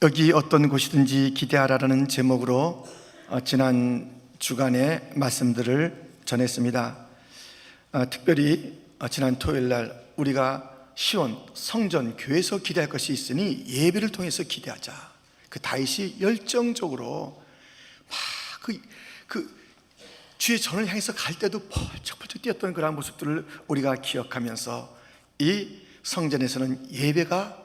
여기 어떤 곳이든지 기대하라라는 제목으로 지난 주간에 말씀들을 전했습니다. 특별히 지난 토요일 날 우리가 시온, 성전, 교회에서 기대할 것이 있으니 예배를 통해서 기대하자. 그 다윗이 열정적으로 막 주의 전을 향해서 갈 때도 펄쩍펄쩍 뛰었던 그런 모습들을 우리가 기억하면서 이 성전에서는 예배가,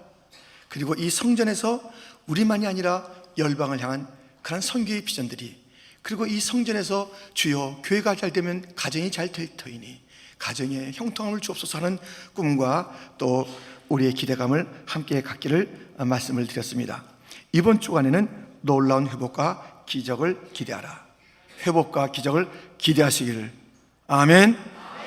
그리고 이 성전에서 우리만이 아니라 열방을 향한 그런 선교의 비전들이, 그리고 이 성전에서 주여 교회가 잘 되면 가정이 잘 될 터이니 가정에 형통함을 주옵소서 하는 꿈과 또 우리의 기대감을 함께 갖기를 말씀을 드렸습니다. 이번 주간에는 놀라운 회복과 기적을 기대하라. 회복과 기적을 기대하시기를. 아멘.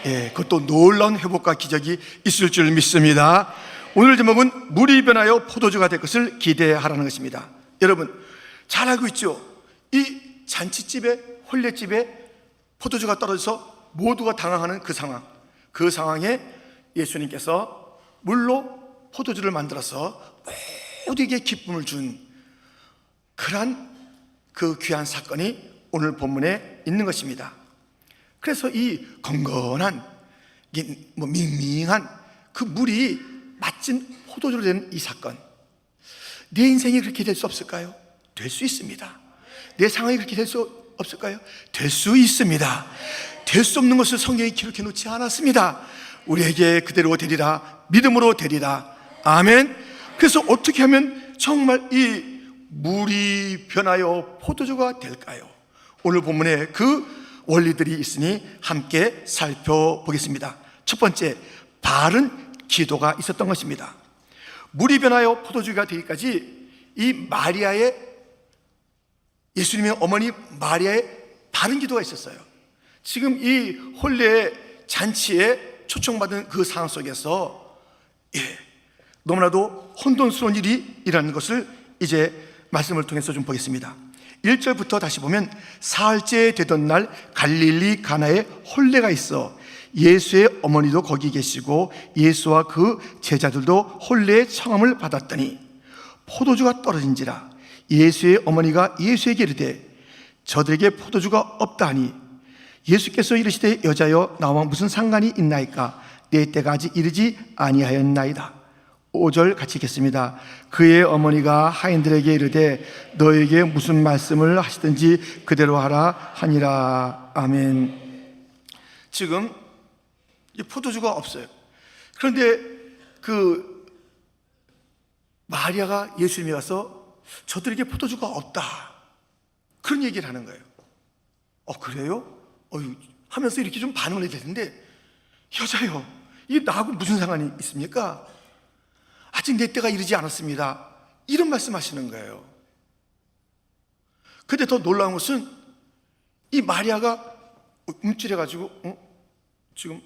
예, 그것도 놀라운 회복과 기적이 있을 줄 믿습니다. 오늘 제목은 물이 변하여 포도주가 될 것을 기대하라는 것입니다. 여러분 잘 알고 있죠? 이 잔치집에, 혼례집에 포도주가 떨어져서 모두가 당황하는 그 상황에 예수님께서 물로 포도주를 만들어서 모두에게 기쁨을 준 그러한 그 귀한 사건이 오늘 본문에 있는 것입니다. 그래서 이 건건한, 밍밍한 그 물이 마침 포도주로 된 이 사건, 내 인생이 그렇게 될 수 없을까요? 될 수 있습니다. 내 상황이 그렇게 될 수 없을까요? 될 수 있습니다. 될 수 없는 것을 성경이 기록해 놓지 않았습니다. 우리에게 그대로 되리라, 믿음으로 되리라. 아멘. 그래서 어떻게 하면 정말 이 물이 변하여 포도주가 될까요? 오늘 본문에 그 원리들이 있으니 함께 살펴보겠습니다. 첫 번째, 바른 기도가 있었던 것입니다. 물이 변하여 포도주가 되기까지 이 마리아의, 예수님의 어머니 마리아의 바른 기도가 있었어요. 지금 이 혼례 잔치에 초청받은 그 상황 속에서 너무나도 혼돈스러운 일이 일어나는 것을 이제 말씀을 통해서 좀 보겠습니다. 1절부터 다시 보면, 사흘째 되던 날 갈릴리 가나에 혼례가 있어 예수의 어머니도 거기 계시고 예수와 그 제자들도 혼례의 청함을 받았더니 포도주가 떨어진지라. 예수의 어머니가 예수에게 이르되 저들에게 포도주가 없다 하니 예수께서 이르시되 여자여 나와 무슨 상관이 있나이까? 내 때가 아직 이르지 아니하였나이다. 5절 같이 읽겠습니다. 그의 어머니가 하인들에게 이르되 너에게 무슨 말씀을 하시든지 그대로 하라 하니라. 아멘. 지금 이 포도주가 없어요. 그런데 그 마리아가 예수님에 가서 저들에게 포도주가 없다, 그런 얘기를 하는 거예요. 그래요? 하면서 이렇게 좀 반응을 해야 되는데, 여자요, 이게 나하고 무슨 상관이 있습니까? 아직 내 때가 이르지 않았습니다, 이런 말씀하시는 거예요. 근데 더 놀라운 것은 이 마리아가 움찔해가지고 지금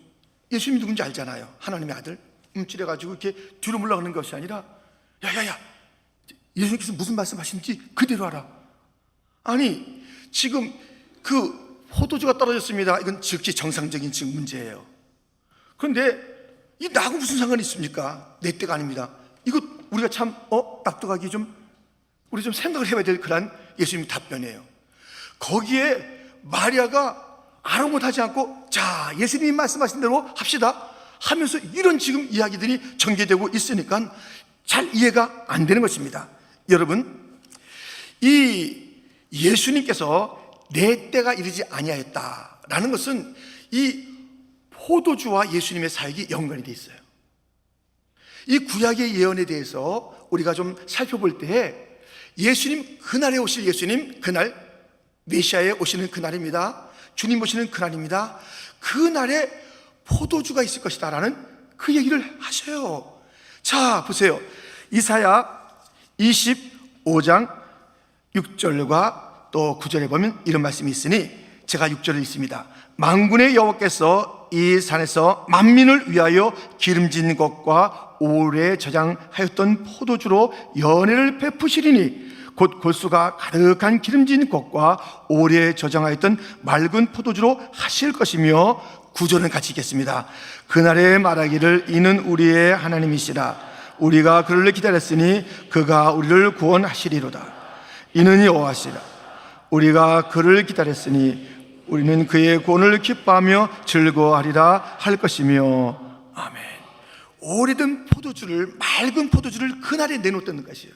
예수님이 누군지 알잖아요. 하나님의 아들. 움찔해가지고 이렇게 뒤로 물러가는 것이 아니라 야야야, 예수님께서 무슨 말씀하시는지 그대로 하라. 아니 지금 그 포도주가 떨어졌습니다. 이건 즉시 정상적인 지금 문제예요. 그런데 이 나하고 무슨 상관이 있습니까? 내 때가 아닙니다. 이거 우리가 참 납득하기 우리 좀 생각을 해봐야 될 그런 예수님 답변이에요. 거기에 마리아가 아랑곳하지 않고 자, 예수님이 말씀하신 대로 합시다 하면서 이런 지금 이야기들이 전개되고 있으니까 잘 이해가 안 되는 것입니다. 여러분, 이 예수님께서 내 때가 이르지 아니하였다라는 것은 이 포도주와 예수님의 사역이 연관이 되어 있어요. 이 구약의 예언에 대해서 우리가 좀 살펴볼 때 예수님, 그날에 오실 예수님, 그날 메시아에 오시는 그날입니다. 주님 오시는 그날입니다. 그날에 포도주가 있을 것이다 라는 그 얘기를 하셔요. 자 보세요, 이사야 25장 6절과 또 9절에 보면 이런 말씀이 있으니 제가 6절을 읽습니다. 만군의 여호와께서 이 산에서 만민을 위하여 기름진 것과 오래 저장하였던 포도주로 연회를 베푸시리니 곧 골수가 가득한 기름진 것과 오래 저장하였던 맑은 포도주로 하실 것이며, 9절은 같이 읽겠습니다. 그날에 말하기를 이는 우리의 하나님이시라. 우리가 그를 기다렸으니 그가 우리를 구원하시리로다. 이는 여호와시라. 우리가 그를 기다렸으니 우리는 그의 구원을 기뻐하며 즐거워하리라 할 것이며. 아멘. 오래된 포도주를, 맑은 포도주를 그날에 내놓았다는 것이에요.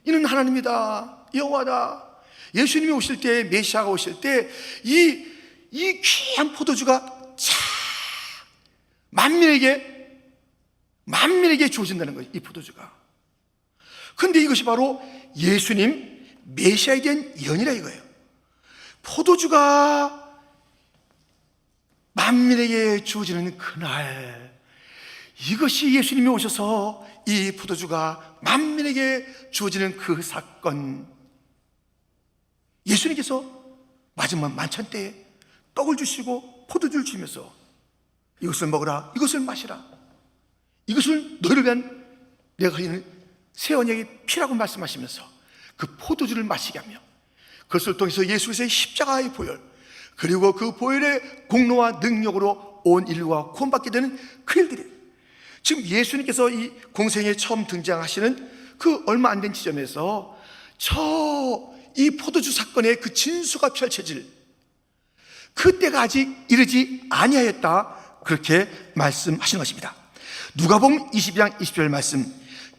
이는 하나님이다, 여호와다. 예수님이 오실 때, 메시아가 오실 때 이 귀한 포도주가 만민에게 주어진다는 거예요. 이 포도주가. 그런데 이것이 바로 예수님 메시아에 대한 예언이라 이거예요. 포도주가 만민에게 주어지는 그날, 이것이 예수님이 오셔서 이 포도주가 만민에게 주어지는 그 사건. 예수님께서 마지막 만찬 때에 떡을 주시고 포도주를 주면서 이것을 먹으라, 이것을 마시라, 이것을 너희를 위한 내가 흘리는 새 언약의 피라고 말씀하시면서 그 포도주를 마시게 하며, 그것을 통해서 예수께서의 십자가의 보혈, 그리고 그 보혈의 공로와 능력으로 온 인류가 구원받게 되는 그 일들이, 지금 예수님께서 이 공생에 처음 등장하시는 그 얼마 안 된 지점에서 이 포도주 사건의 그 진수가 펼쳐질 그때가 아직 이르지 아니하였다, 그렇게 말씀하시는 것입니다. 누가복음 22장 20절 말씀,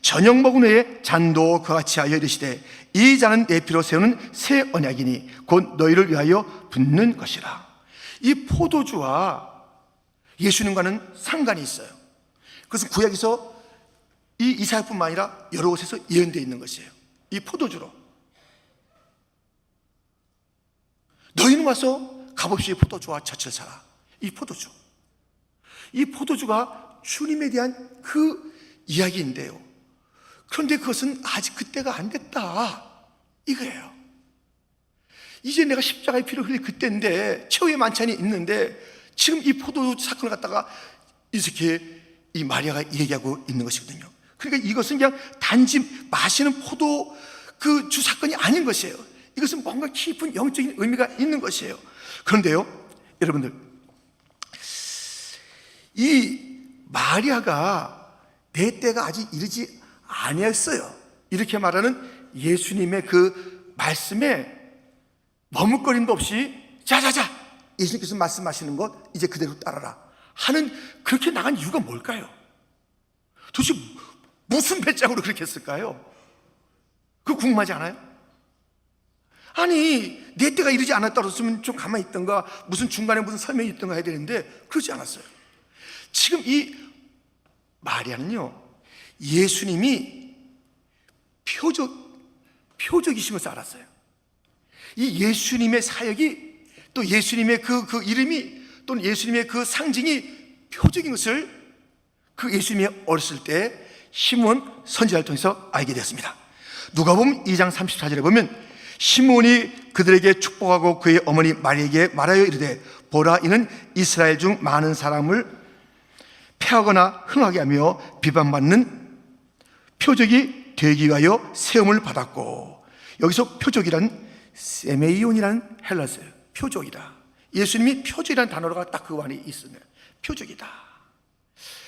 저녁 먹은 후에 잔도 그와 같이 하여 이르시되 이 잔은 내 피로 세우는 새 언약이니 곧 너희를 위하여 붓는 것이라. 이 포도주와 예수님과는 상관이 있어요. 그것은 구약에서 이 이사야뿐만 아니라 여러 곳에서 예언되어 있는 것이에요. 이 포도주로 너희는 와서 값없이 포도주와 젖을 사라. 이 포도주가 주님에 대한 그 이야기인데요, 그런데 그것은 아직 그때가 안 됐다 이거예요. 이제 내가 십자가의 피를 흘릴 그때인데, 최후의 만찬이 있는데 지금 이 포도주 사건을 갖다가 이렇게 이 마리아가 얘기하고 있는 것이거든요. 그러니까 이것은 그냥 단지 마시는 포도 그 주 사건이 아닌 것이에요. 이것은 뭔가 깊은 영적인 의미가 있는 것이에요. 그런데요, 여러분들, 이 마리아가 내 때가 아직 이르지 아니었어요, 이렇게 말하는 예수님의 그 말씀에 머뭇거림도 없이 자자자, 예수님께서 말씀하시는 것 이제 그대로 따라라 하는, 그렇게 나간 이유가 뭘까요? 도대체 무슨 배짱으로 그렇게 했을까요? 그거 궁금하지 않아요? 아니, 내 때가 이르지 않았다고 했으면 좀 가만히 있던가, 무슨 중간에 무슨 설명이 있던가 해야 되는데 그러지 않았어요. 지금 이 마리아는요, 예수님이 표적이신 것을 알았어요. 이 예수님의 사역이, 또 예수님의 그 이름이, 또는 예수님의 그 상징이 표적인 것을 그 예수님이 어렸을 때 시므온 선지자를 통해서 알게 되었습니다. 누가복음 2장 34절에 보면 시므온이 그들에게 축복하고 그의 어머니 마리에게 말하여 이르되 보라, 이는 이스라엘 중 많은 사람을 패하거나 흥하게 하며 비방받는 표적이 되기 위하여 세움을 받았고, 여기서 표적이란 세메이온이라는 헬라어예요. 표적이다. 예수님이 표적이라는 단어가 딱 그 안에 있으면 표적이다.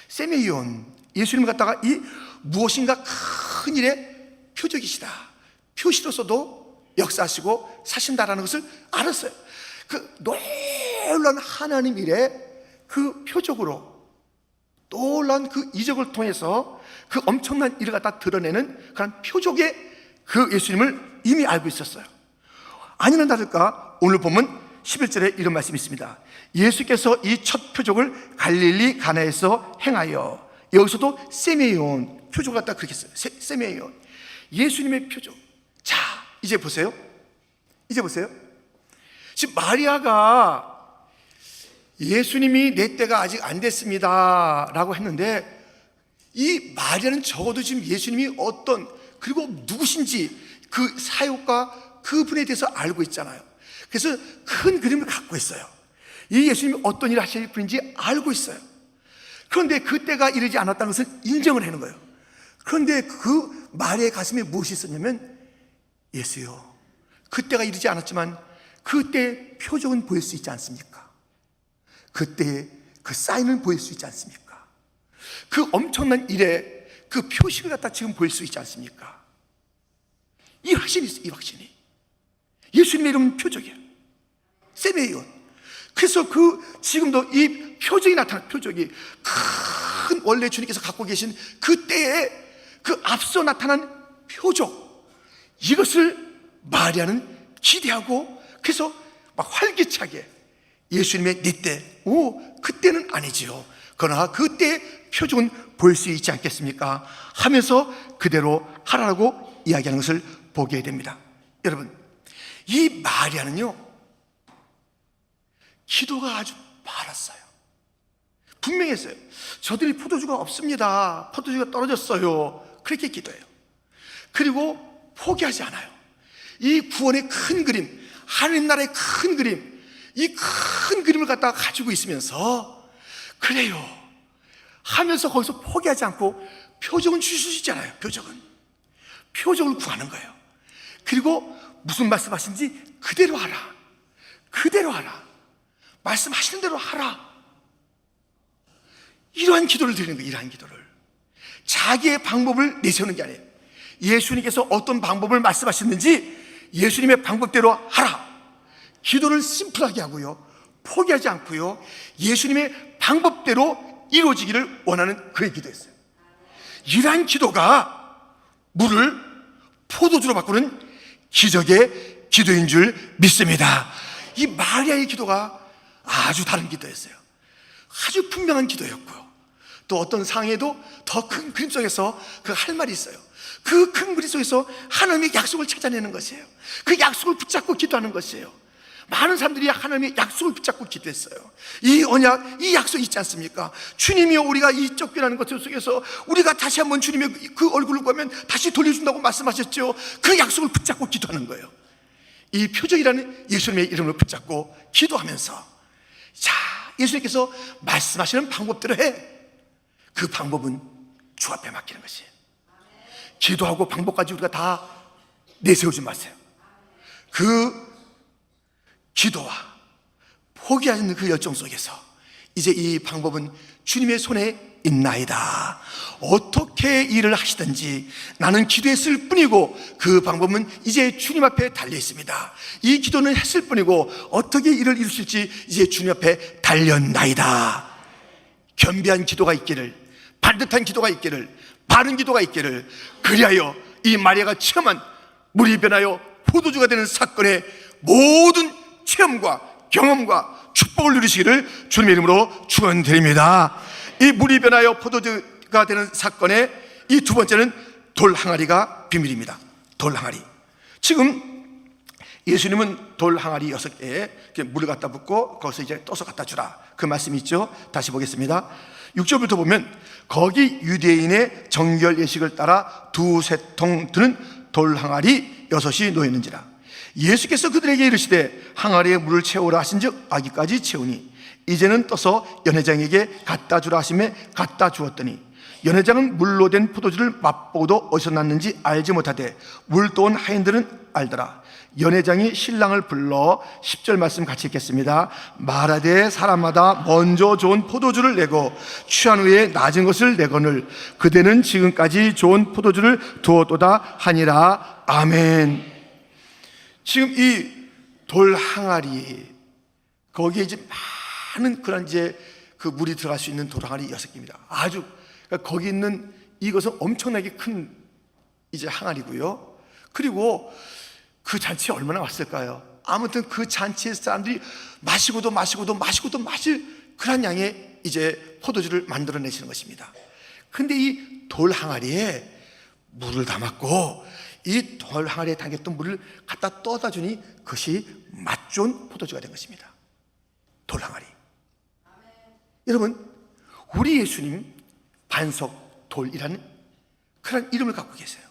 세메이온, 예수님을 갖다가 이 무엇인가 큰 일의 표적이시다, 표시로서도 역사하시고 사신다라는 것을 알았어요. 그 놀라운 하나님 일의 그 표적으로, 놀라운 그 이적을 통해서 그 엄청난 일을 갖다 드러내는 그런 표적의 그 예수님을 이미 알고 있었어요. 아니나 다를까 오늘 보면 11절에 이런 말씀이 있습니다. 예수께서 이 첫 표적을 갈릴리 가나에서 행하여, 여기서도 세메이온 표적을 갖다 그렇게 써요. 세메이온, 예수님의 표적. 자, 이제 보세요. 지금 마리아가 예수님이 내 때가 아직 안 됐습니다 라고 했는데, 이 마리아는 적어도 지금 예수님이 어떤, 그리고 누구신지 그 사역과 그분에 대해서 알고 있잖아요. 그래서 큰 그림을 갖고 있어요. 이 예수님이 어떤 일을 하실 분인지 알고 있어요. 그런데 그때가 이르지 않았다는 것을 인정을 하는 거예요. 그런데 그 마리아의 가슴에 무엇이 있었냐면, 예수요, 그때가 이르지 않았지만 그때의 표적은 보일 수 있지 않습니까? 그때의 그 사인은 보일 수 있지 않습니까? 그 엄청난 일에 그 표식을 갖다 지금 보일 수 있지 않습니까? 이 확신이 있어요. 이 확신이. 예수님의 이름은 표적이에요. 세메이온. 그래서 지금도 이 표적이 나타난 표적이 큰 원래 주님께서 갖고 계신 그때에 그 앞서 나타난 표적, 이것을 마리아는 기대하고 그래서 막 활기차게 예수님의 네 때, 그때는 아니지요. 그러나 그때의 표적은 보일 수 있지 않겠습니까? 하면서 그대로 하라고 이야기하는 것을 보게 됩니다. 여러분, 이 마리아는요, 기도가 아주 많았어요. 분명했어요. 저들이 포도주가 없습니다. 포도주가 떨어졌어요. 그렇게 기도해요. 그리고 포기하지 않아요. 이 구원의 큰 그림, 하나님 나라의 큰 그림, 이 큰 그림을 갖다가 가지고 있으면서 그래요 하면서 거기서 포기하지 않고 표적은 주시잖아요. 표적을 구하는 거예요. 그리고 무슨 말씀하신지 그대로 하라. 그대로 하라. 말씀하시는 대로 하라. 이러한 기도를 드리는 거예요. 이러한 기도를. 자기의 방법을 내세우는 게 아니에요. 예수님께서 어떤 방법을 말씀하셨는지 예수님의 방법대로 하라. 기도를 심플하게 하고요, 포기하지 않고요, 예수님의 방법대로 이루어지기를 원하는 그의 기도였어요. 이러한 기도가 물을 포도주로 바꾸는 기적의 기도인 줄 믿습니다. 이 마리아의 기도가 아주 다른 기도였어요. 아주 분명한 기도였고요, 또 어떤 상황에도 더 큰 그림 속에서 그 할 말이 있어요. 그 큰 그림 속에서 하나님의 약속을 찾아내는 것이에요. 그 약속을 붙잡고 기도하는 것이에요. 많은 사람들이 하나님의 약속을 붙잡고 기도했어요. 이 언약, 이 약속 있지 않습니까? 주님이여, 우리가 이 쫓겨나는 것 속에서 우리가 다시 한번 주님의 그 얼굴을 보면 다시 돌려준다고 말씀하셨죠. 그 약속을 붙잡고 기도하는 거예요. 이 표적이라는 예수님의 이름을 붙잡고 기도하면서, 자, 예수님께서 말씀하시는 방법대로 해. 그 방법은 주 앞에 맡기는 것이에요. 기도하고 방법까지 우리가 다 내세우지 마세요. 그 기도와 포기하는 그 열정 속에서 이제 이 방법은 주님의 손에 있나이다. 어떻게 일을 하시든지 나는 기도했을 뿐이고 그 방법은 이제 주님 앞에 달려 있습니다. 이 기도는 했을 뿐이고 어떻게 일을 이루실지 이제 주님 앞에 달렸나이다. 겸비한 기도가 있기를, 반듯한 기도가 있기를, 바른 기도가 있기를, 그리하여 이 마리아가 체험한 물이 변하여 포도주가 되는 사건의 모든 체험과 경험과 축복을 누리시기를 주님의 이름으로 축원드립니다. 이 물이 변하여 포도주가 되는 사건의 이 두 번째는 돌 항아리가 비밀입니다. 돌 항아리. 지금 예수님은 돌 항아리 6개에 물을 갖다 붓고 거기서 이제 떠서 갖다 주라, 그 말씀이 있죠. 다시 보겠습니다. 6절부터 보면 거기 유대인의 정결 예식을 따라 두세 통 드는 돌 항아리 6이 놓였는지라. 예수께서 그들에게 이르시되 항아리에 물을 채우라 하신즉 아기까지 채우니 이제는 떠서 연회장에게 갖다 주라 하시매 갖다 주었더니 연회장은 물로 된 포도주를 맛보고도 어디서 났는지 알지 못하되 물 떠온 하인들은 알더라. 연회장이 신랑을 불러 10절 말씀 같이 읽겠습니다. 말하되 사람마다 먼저 좋은 포도주를 내고 취한 후에 낮은 것을 내거늘 그대는 지금까지 좋은 포도주를 두었도다 하니라. 아멘. 지금 이 돌 항아리, 거기에 이제 많은 그런 이제 그 물이 들어갈 수 있는 돌 항아리 6개입니다. 아주, 그러니까 거기 있는 이것은 엄청나게 큰 이제 항아리고요. 그리고 그 잔치에 얼마나 왔을까요? 아무튼 그 잔치에 사람들이 마시고도 마실 그런 양의 이제 포도주를 만들어내시는 것입니다. 근데 이 돌 항아리에 물을 담았고 이 돌 항아리에 담겼던 물을 갖다 떠다 주니 그것이 맛 좋은 포도주가 된 것입니다. 돌 항아리. 여러분, 우리 예수님 반석 돌이라는 그런 이름을 갖고 계세요.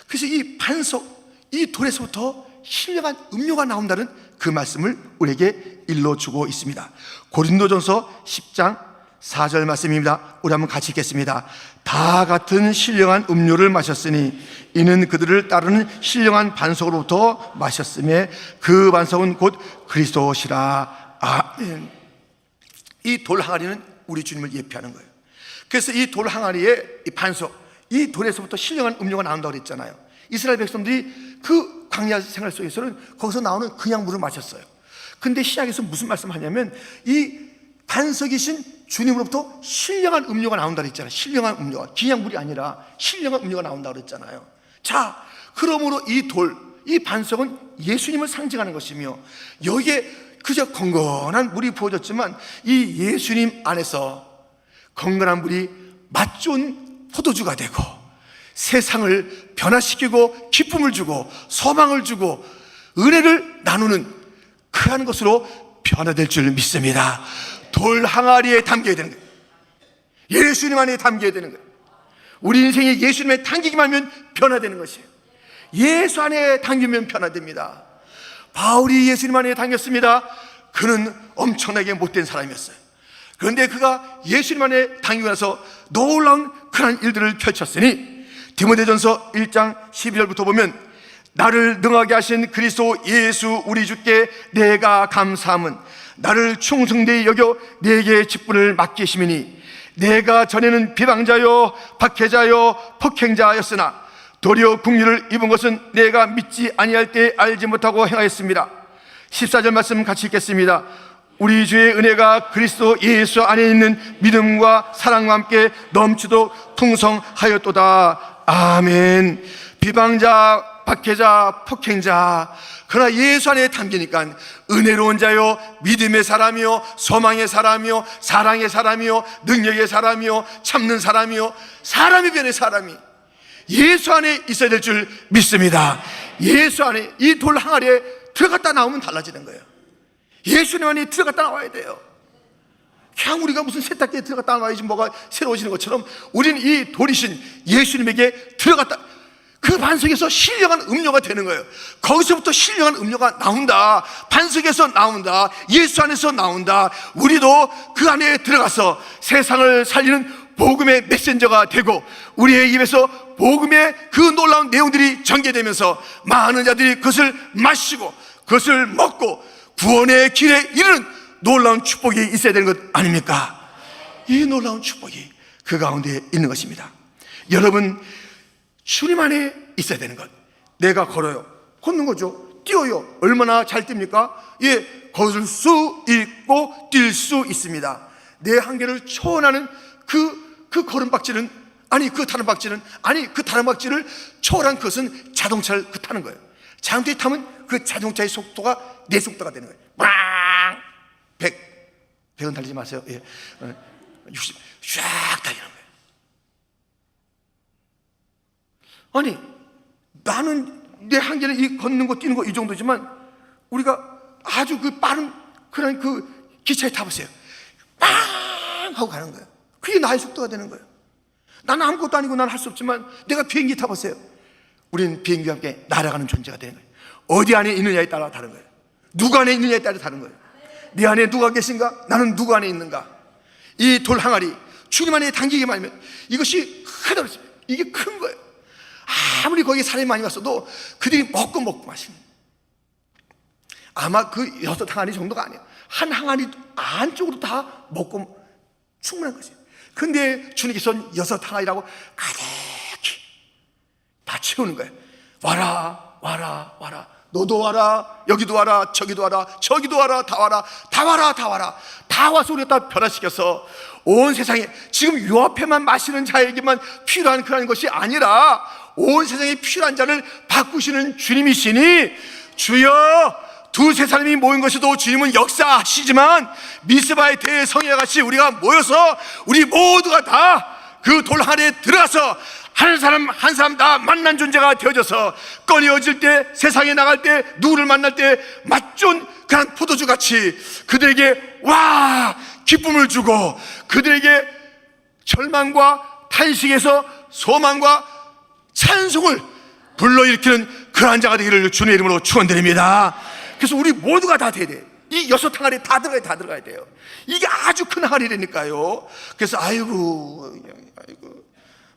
그래서 이 반석, 이 돌에서부터 신령한 음료가 나온다는 그 말씀을 우리에게 일러주고 있습니다. 고린도전서 10장 4절 말씀입니다. 우리 한번 같이 읽겠습니다. 다 같은 신령한 음료를 마셨으니 이는 그들을 따르는 신령한 반석으로부터 마셨음에 그 반석은 곧 그리스도시라. 아멘. 이 돌 항아리는 우리 주님을 예표하는 거예요. 그래서 이 돌 항아리의 이 반석, 이 돌에서부터 신령한 음료가 나온다고 그랬잖아요. 이스라엘 백성들이 그 광야 생활 속에서는 거기서 나오는 그냥 물을 마셨어요. 근데 신약에서 무슨 말씀하냐면 이 반석이신 주님으로부터 신령한 음료가 나온다 그랬잖아요. 신령한 음료가, 그냥 물이 아니라 신령한 음료가 나온다 그랬잖아요. 자, 그러므로 이 돌, 이 반석은 예수님을 상징하는 것이며, 여기에 그저 건건한 물이 부어졌지만 이 예수님 안에서 건건한 물이 맛 좋은 포도주가 되고 세상을 변화시키고 기쁨을 주고 소망을 주고 은혜를 나누는 그러한 것으로 변화될 줄 믿습니다. 돌 항아리에 담겨야 되는 거예요. 예수님 안에 담겨야 되는 거예요. 우리 인생이 예수님에 담기기만 하면 변화되는 것이에요. 예수 안에 담기면 변화됩니다. 바울이 예수님 안에 담겼습니다. 그는 엄청나게 못된 사람이었어요. 그런데 그가 예수님 안에 담기고 나서 놀라운 그런 일들을 펼쳤으니, 디모데전서 1장 12절부터 보면, 나를 능하게 하신 그리스도 예수 우리 주께 내가 감사함은 나를 충성되이 여겨 내게 직분을 맡기심이니, 내가 전에는 비방자요 박해자요 폭행자였으나 도리어 긍휼을 입은 것은 내가 믿지 아니할 때 알지 못하고 행하였습니다. 14절 말씀 같이 읽겠습니다. 우리 주의 은혜가 그리스도 예수 안에 있는 믿음과 사랑과 함께 넘치도록 풍성하였도다. 아멘. 비방자, 박해자, 폭행자, 그러나 예수 안에 담기니까 은혜로운 자요, 믿음의 사람이요, 소망의 사람이요, 사랑의 사람이요, 능력의 사람이요, 참는 사람이요, 사람이 변의 사람이 예수 안에 있어야 될 줄 믿습니다. 예수 안에, 이 돌 항아리에 들어갔다 나오면 달라지는 거예요. 예수님 안에 들어갔다 나와야 돼요. 그냥 우리가 무슨 세탁기에 들어갔다 나와야지 뭐가 새로워지는 것처럼 우리는 이 돌이신 예수님에게 들어갔다, 그 반석에서 신령한 음료가 되는 거예요. 거기서부터 신령한 음료가 나온다. 반석에서 나온다. 예수 안에서 나온다. 우리도 그 안에 들어가서 세상을 살리는 복음의 메신저가 되고, 우리의 입에서 복음의 그 놀라운 내용들이 전개되면서 많은 자들이 그것을 마시고 그것을 먹고 구원의 길에 이르는 놀라운 축복이 있어야 되는 것 아닙니까? 이 놀라운 축복이 그 가운데 있는 것입니다. 여러분, 주님 안에 있어야 되는 것. 내가 걸어요, 걷는 거죠. 뛰어요, 얼마나 잘 뜁니까? 예, 걸을 수 있고 뛸 수 있습니다. 내 한계를 초월하는 그 걸음박질은, 아니 그 타는 박질은, 아니 그 타는 박질을 초월한 것은 자동차를 타는 거예요. 자동차에 타면 그 자동차의 속도가 내 속도가 되는 거예요. 빵! 100은 달리지 마세요. 예. 60, 쫙 달리는 거예요. 아니, 나는 내 한계는 이 걷는 거 뛰는 거 이 정도지만, 우리가 아주 그 빠른 그런 그 기차에 타보세요. 빵! 하고 가는 거예요. 그게 나의 속도가 되는 거예요. 나는 아무것도 아니고 난 할 수 없지만, 내가 비행기 타보세요. 우리는 비행기와 함께 날아가는 존재가 되는 거예요. 어디 안에 있느냐에 따라 다른 거예요. 누구 안에 있느냐에 따라 다른 거예요. 네 안에 누가 계신가? 나는 누구 안에 있는가? 이 돌 항아리, 주님 안에 당기기만 하면 이것이 크다. 이게 큰 거예요. 아무리 거기에 사람이 많이 왔어도 그들이 먹고 마시는, 아마 그 6항아리 정도가 아니에요. 한 항아리 안쪽으로 다 먹고 충분한 것이에요. 근데 주님께서는 6항아리라고 가득히 다 채우는 거예요. 와라, 와라, 와라. 너도 와라, 여기도 와라, 저기도 와라, 저기도 와라, 다 와라, 다 와라, 다 와라. 다 와서 우리가 다 변화시켜서 온 세상에, 지금 요 앞에만 마시는 자에게만 필요한 그런 것이 아니라 온 세상에 필요한 자를 바꾸시는 주님이시니, 주여, 두세 사람이 모인 것에도 주님은 역사하시지만 미스바의 대성회와 같이 우리가 모여서 우리 모두가 다 그 돌 안에 들어가서 한 사람 한 사람 다 만난 존재가 되어져서 꺼려질 때, 세상에 나갈 때, 누구를 만날 때 맛 좋은 그런 포도주 같이 그들에게 와 기쁨을 주고, 그들에게 절망과 탄식에서 소망과 찬송을 불러일으키는 그러한 자가 되기를 주님의 이름으로 축원드립니다. 그래서 우리 모두가 다 돼야 돼요. 이 6항아리 다 들어가야 돼요. 이게 아주 큰 항아리라니까요. 그래서 아이고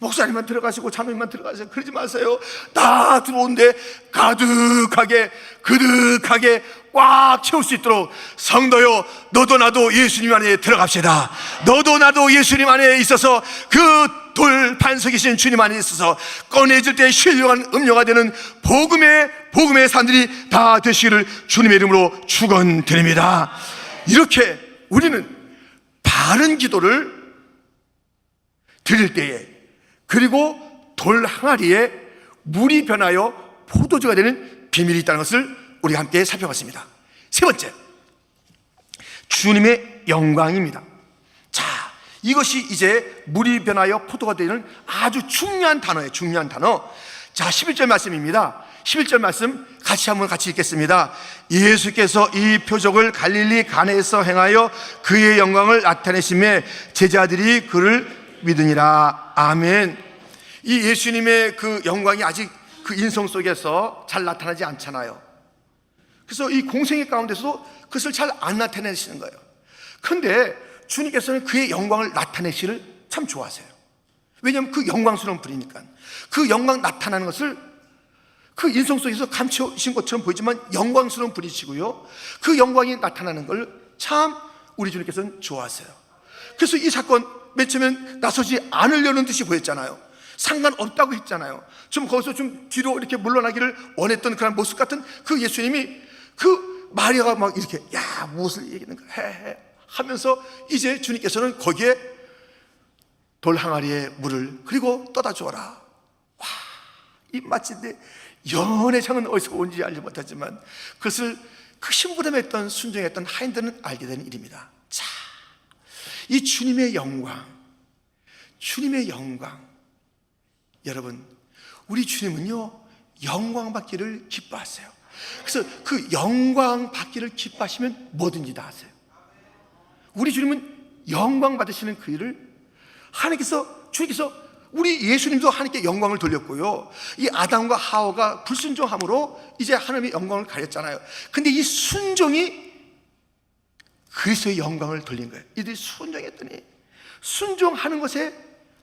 목사님만 들어가시고 자매님만 들어가세요. 그러지 마세요. 다 들어오는데 가득하게 그득하게 꽉 채울 수 있도록 성도요, 너도 나도 예수님 안에 들어갑시다. 너도 나도 예수님 안에 있어서 그 돌 반석이신 주님 안에 있어서 꺼내질 때 신령한 음료가 되는 복음의 산들이 다 되시기를 주님의 이름으로 축원드립니다. 이렇게 우리는 바른 기도를 드릴 때에, 그리고 돌 항아리에 물이 변하여 포도주가 되는 비밀이 있다는 것을 우리가 함께 살펴봤습니다. 세 번째, 주님의 영광입니다. 자, 이것이 이제 물이 변하여 포도가 되는 아주 중요한 단어예요. 중요한 단어. 자, 11절 말씀입니다. 11절 말씀 같이 읽겠습니다. 예수께서 이 표적을 갈릴리 가나에서 행하여 그의 영광을 나타내심에 제자들이 그를 믿으니라. 아멘. 이 예수님의 그 영광이 아직 그 인성 속에서 잘 나타나지 않잖아요. 그래서 이 공생의 가운데서도 그것을 잘 안 나타내시는 거예요. 그런데 주님께서는 그의 영광을 나타내시를 참 좋아하세요. 왜냐하면 그 영광스러운 분이니까. 그 영광 나타나는 것을 그 인성 속에서 감추신 것처럼 보이지만 영광스러운 분이시고요, 그 영광이 나타나는 걸 참 우리 주님께서는 좋아하세요. 그래서 이 사건 맨 처음엔 나서지 않으려는 듯이 보였잖아요. 상관없다고 했잖아요. 좀 거기서 좀 뒤로 이렇게 물러나기를 원했던 그런 모습 같은 그 예수님이, 그 마리아가 막 이렇게 야 무엇을 얘기하는 거야 해 하면서 이제 주님께서는 거기에 돌 항아리에 물을 그리고 떠다 주어라. 와, 이 마치 내 연의 창은 어디서 온지 알지 못하지만 그것을 그 심부름했던 순종했던 하인들은 알게 되는 일입니다. 자, 이 주님의 영광, 주님의 영광. 여러분, 우리 주님은요 영광 받기를 기뻐하세요. 그래서 그 영광 받기를 기뻐하시면 뭐든지 다 하세요. 우리 주님은 영광 받으시는 그 일을 주님께서 우리 예수님도 하나님께 영광을 돌렸고요, 이 아담과 하와가 불순종함으로 이제 하나님의 영광을 가렸잖아요. 근데 이 순종이 그리스도의 영광을 돌린 거예요. 이들이 순종했더니 순종하는 것에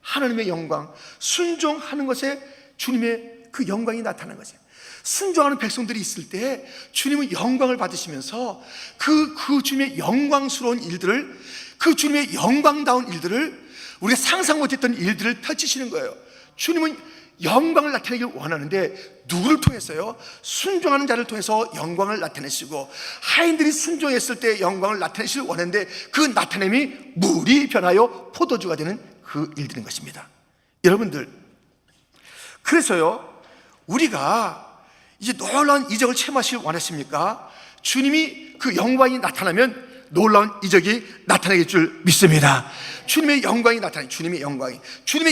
하나님의 영광, 순종하는 것에 주님의 그 영광이 나타나는 거죠. 순종하는 백성들이 있을 때 주님은 영광을 받으시면서 그 주님의 영광스러운 일들을, 그 주님의 영광다운 일들을, 우리가 상상 못했던 일들을 펼치시는 거예요. 주님은 영광을 나타내길 원하는데 누구를 통해서요? 순종하는 자를 통해서 영광을 나타내시고, 하인들이 순종했을 때 영광을 나타내시길 원하는데 그 나타냄이 물이 변하여 포도주가 되는 그 일들인 것입니다. 여러분들, 그래서요 우리가 이제 놀라운 이적을 체험하시길 원하십니까? 주님이 그 영광이 나타나면 놀라운 이적이 나타나길 줄 믿습니다. 주님의 영광이 주님의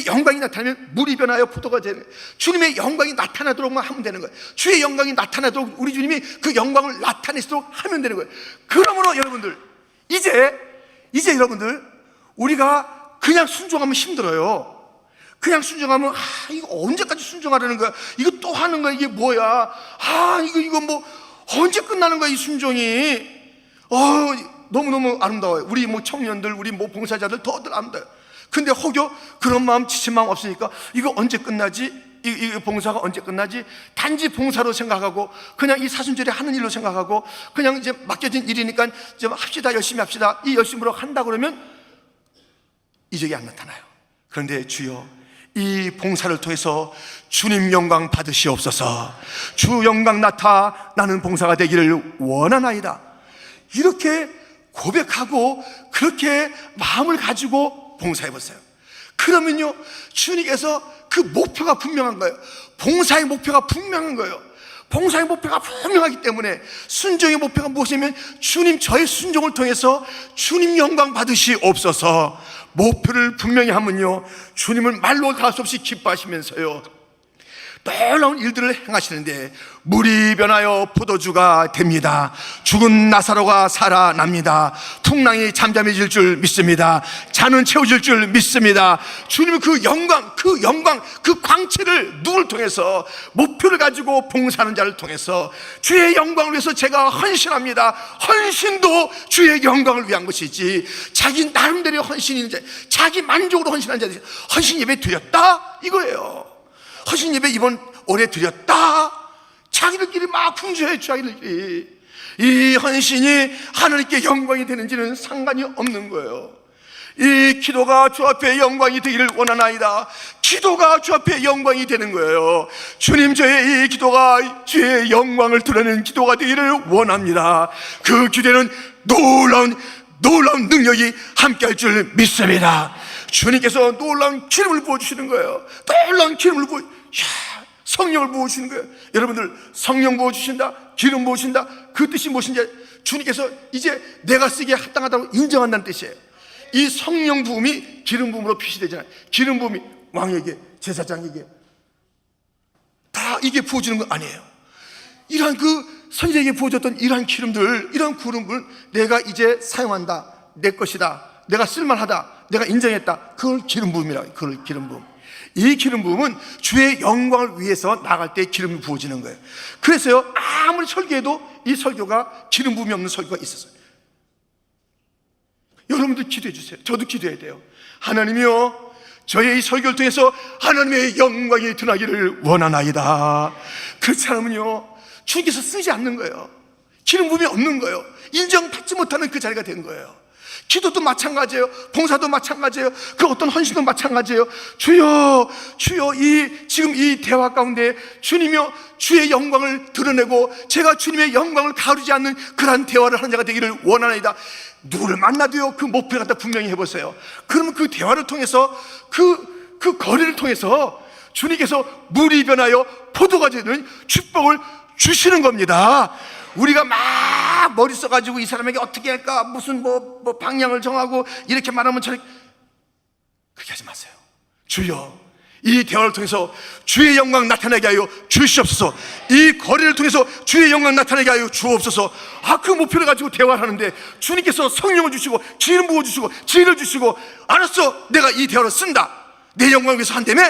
영광이 나타나면 물이 변하여 포도가 되는, 주님의 영광이 나타나도록만 하면 되는 거예요. 주의 영광이 나타나도록 우리 주님이 그 영광을 나타내도록 하면 되는 거예요. 그러므로 여러분들, 이제 여러분들, 우리가 그냥 순종하면 힘들어요. 그냥 순종하면 이거 언제까지 순종하려는 거야? 이거 또 하는 거야? 이게 뭐야? 이거 뭐 언제 끝나는 거야 이 순종이? 너무너무 아름다워요. 우리 청년들, 우리 봉사자들 더들 아름다워요. 근데 혹여 그런 마음, 지친 마음 없으니까 이거 언제 끝나지? 이 봉사가 언제 끝나지? 단지 봉사로 생각하고 그냥 이 사순절에 하는 일로 생각하고 그냥 이제 맡겨진 일이니까 이제 합시다, 열심히 합시다, 이 열심으로 한다 그러면 이적이 안 나타나요. 그런데 주여, 이 봉사를 통해서 주님 영광 받으시옵소서. 주 영광 나타나는 봉사가 되기를 원하나이다. 이렇게 고백하고 그렇게 마음을 가지고 봉사해 보세요. 그러면요 주님께서 그 목표가 분명한 거예요. 봉사의 목표가 분명한 거예요. 봉사의 목표가 분명하기 때문에 순종의 목표가 무엇이냐면 주님, 저의 순종을 통해서 주님 영광 받으시옵소서. 목표를 분명히 하면요 주님은 말로 다 수 없이 기뻐하시면서요 놀라운 일들을 행하시는데 물이 변하여 포도주가 됩니다. 죽은 나사로가 살아납니다. 풍랑이 잠잠해질 줄 믿습니다. 잔은 채워질 줄 믿습니다. 주님은 그 영광, 그 광채를 누구를 통해서, 목표를 가지고 봉사하는 자를 통해서 주의 영광을 위해서 제가 헌신합니다. 헌신도 주의 영광을 위한 것이지, 자기 나름대로 헌신인 자, 자기 만족으로 헌신한 자들이 헌신 예배 드렸다 이거예요. 헌신 예배 이번 올해 드렸다, 자기들끼리 막 풍조해. 자기들끼리 이 헌신이 하나님께 영광이 되는지는 상관이 없는 거예요. 이 기도가 주 앞에 영광이 되기를 원하나이다. 기도가 주 앞에 영광이 되는 거예요. 주님, 저의 이 기도가 주의 영광을 드러내는 기도가 되기를 원합니다. 그 기도는 놀라운 능력이 함께할 줄 믿습니다. 주님께서 놀라운 기름을 부어주시는 거예요. 놀라운 기름을 성령을 부어주시는 거예요. 여러분들, 성령 부어주신다, 기름 부어주신다, 그 뜻이 무엇인지 주님께서 이제 내가 쓰기에 합당하다고 인정한다는 뜻이에요. 이 성령 부음이 기름 부음으로 표시되잖아요. 기름 부음이 왕에게, 제사장에게 다 이게 부어지는 건 아니에요. 이러한 그 선지자에게 부어졌던 이러한 기름들, 이러한 구름을 내가 이제 사용한다, 내 것이다, 내가 쓸만하다, 내가 인정했다, 그걸 기름 부음이라고 해요. 그걸 기름 부음. 이 기름 부음은 주의 영광을 위해서 나갈 때 기름이 부어지는 거예요. 그래서요, 아무리 설교해도 이 설교가 기름 부음이 없는 설교가 있었어요. 여러분들 기도해 주세요. 저도 기도해야 돼요. 하나님이요, 저의 이 설교를 통해서 하나님의 영광이 드러나기를 원하나이다. 그렇지 않으면요, 주님께서 쓰지 않는 거예요. 기름 부음이 없는 거예요. 인정받지 못하는 그 자리가 된 거예요. 기도도 마찬가지예요. 봉사도 마찬가지예요. 그 어떤 헌신도 마찬가지예요. 주여, 지금 이 대화 가운데 주님이여 주의 영광을 드러내고 제가 주님의 영광을 가르지 않는 그러한 대화를 하는 자가 되기를 원하나이다. 누구를 만나도요, 그 목표를 갖다 분명히 해보세요. 그러면 그 대화를 통해서, 그 거리를 통해서 주님께서 물이 변하여 포도가 되는 축복을 주시는 겁니다. 우리가 막 머리 써가지고 이 사람에게 어떻게 할까, 무슨 뭐 방향을 정하고 이렇게 말하면 그렇게 하지 마세요. 주여, 이 대화를 통해서 주의 영광 나타나게 하여 주시옵소서. 이 거리를 통해서 주의 영광 나타나게 하여 주옵소서. 그 목표를 가지고 대화를 하는데 주님께서 성령을 주시고 기름 부어주시고 지혜를 주시고, 알았어, 내가 이 대화를 쓴다, 내 영광을 위해서 한다며.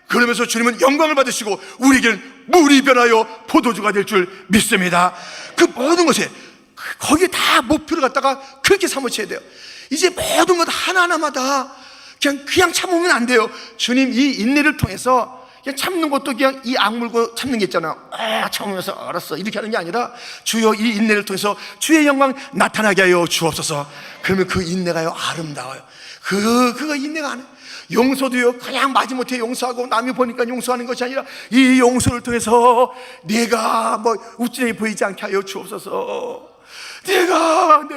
그러면서 주님은 영광을 받으시고 우리에게는 물이 변하여 포도주가 될 줄 믿습니다. 그 모든 것에 거기에 다 목표를 갖다가 그렇게 삼으셔야 돼요. 이제 모든 것 하나하나마다 그냥 참으면 안 돼요. 주님, 이 인내를 통해서 그냥 참는 것도 그냥 이 악물고 참는 게 있잖아요. 참으면서 알았어 이렇게 하는 게 아니라, 주여 이 인내를 통해서 주의 영광 나타나게 하여 주옵소서. 그러면 그 인내가요 아름다워요. 그거 인내가 안 해요. 용서도요, 그냥 마지못해 용서하고 남이 보니까 용서하는 것이 아니라 이 용서를 통해서 내가 우쭐해 보이지 않게 하여 주옵소서. 내가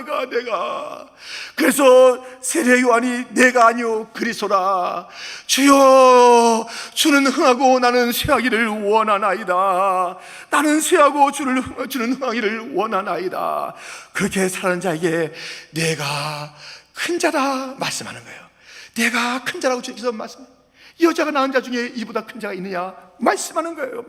그래서 세례 요한이 내가 아니요 그리스도라. 주여, 주는 흥하고 나는 쇠하기를 원하나이다. 나는 쇠하고 주는 흥하기를 원하나이다. 그렇게 살아가는 자에게 내가 큰 자다 말씀하는 거예요. 내가 큰 자라고 주께서 말씀해요. 여자가 낳은 자 중에 이보다 큰 자가 있느냐 말씀하는 거예요.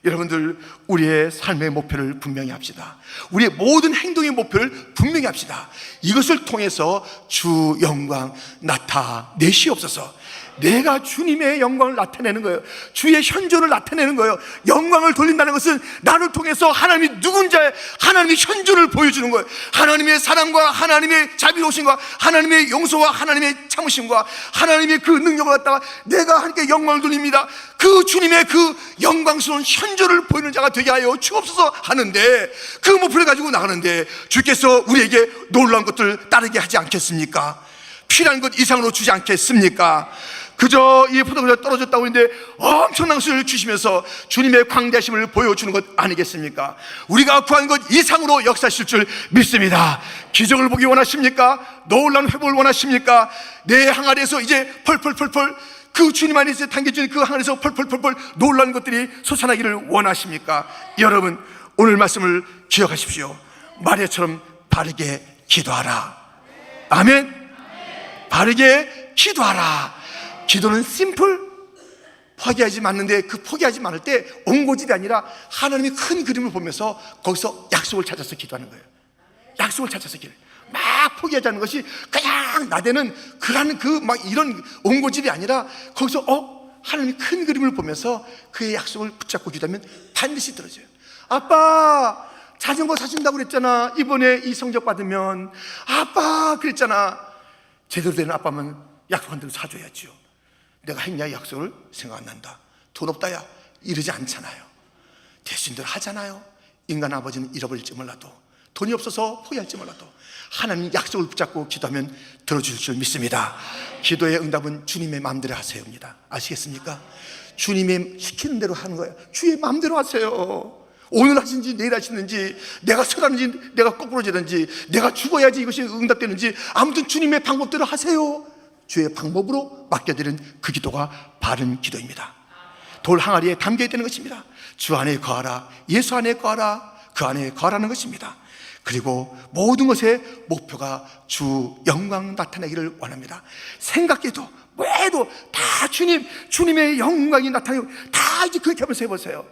여러분들, 우리의 삶의 목표를 분명히 합시다. 우리의 모든 행동의 목표를 분명히 합시다. 이것을 통해서 주 영광 나타내시옵소서. 내가 주님의 영광을 나타내는 거예요. 주의 현존을 나타내는 거예요. 영광을 돌린다는 것은 나를 통해서 하나님이 누군지 하나님의 현존을 보여주는 거예요. 하나님의 사랑과 하나님의 자비로우심과 하나님의 용서와 하나님의 참으심과 하나님의 그 능력을 갖다가 내가 하나님께 영광을 돌립니다. 그 주님의 그 영광스러운 현존을 보이는 자가 되게 하여 주옵소서 하는데, 그 목표를 가지고 나가는데 주께서 우리에게 놀라운 것들 따르게 하지 않겠습니까? 필요한 것 이상으로 주지 않겠습니까? 그저 이 포도주가 떨어졌다고 했는데 엄청난 것을 주시면서 주님의 광대하심을 보여주는 것 아니겠습니까? 우리가 구한 것 이상으로 역사하실 줄 믿습니다. 기적을 보기 원하십니까? 놀라운 회복을 원하십니까? 내 항아리에서 이제 펄펄펄펄, 그 주님 안에서 당겨진 그 항아리에서 펄펄펄펄 놀라운 것들이 솟아나기를 원하십니까? 여러분, 오늘 말씀을 기억하십시오. 마리아처럼 바르게 기도하라. 아멘. 바르게 기도하라. 기도는 심플, 포기하지 않는데 그 포기하지 않을 때 온 고집이 아니라 하나님이 큰 그림을 보면서 거기서 약속을 찾아서 기도하는 거예요. 약속을 찾아서 기도해요. 막 포기하지 않는 것이 그냥 나대는 그라는 그 막 이런 온 고집이 아니라 거기서 하나님이 큰 그림을 보면서 그의 약속을 붙잡고 기도하면 반드시 들어져요. 아빠 자전거 사준다고 그랬잖아. 이번에 이 성적 받으면 아빠 그랬잖아. 제대로 된 아빠면 약속한 대로 사줘야지요. 내가 했냐 약속을 생각 안 난다. 돈 없다야 이러지 않잖아요. 대신들 하잖아요. 인간 아버지는 잃어버릴지 몰라도, 돈이 없어서 포기할지 몰라도 하나님 약속을 붙잡고 기도하면 들어주실 줄 믿습니다. 기도의 응답은 주님의 마음대로 하세요입니다. 아시겠습니까? 주님의 시키는 대로 하는 거예요. 주의 마음대로 하세요. 오늘 하신지 내일 하시는지, 내가 설하는지 내가 거꾸로 지든지, 내가 죽어야지 이것이 응답되는지, 아무튼 주님의 방법대로 하세요. 주의 방법으로 맡겨드리는 그 기도가 바른 기도입니다. 돌 항아리에 담겨야 되는 것입니다. 주 안에 거하라, 예수 안에 거하라, 그 안에 거하라는 것입니다. 그리고 모든 것의 목표가 주 영광 나타내기를 원합니다. 생각해도 뭐해도 다 주님의 영광이 나타나고, 다 이제 그렇게 하면서 해보세요.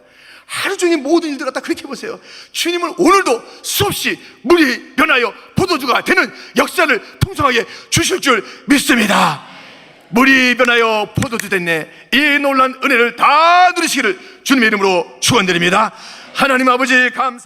하루 종일 모든 일들 갖다 그렇게 해보세요. 주님은 오늘도 수없이 물이 변하여 포도주가 되는 역사를 풍성하게 주실 줄 믿습니다. 물이 변하여 포도주 됐네. 이 놀라운 은혜를 다 누리시기를 주님의 이름으로 축원드립니다. 하나님 아버지 감사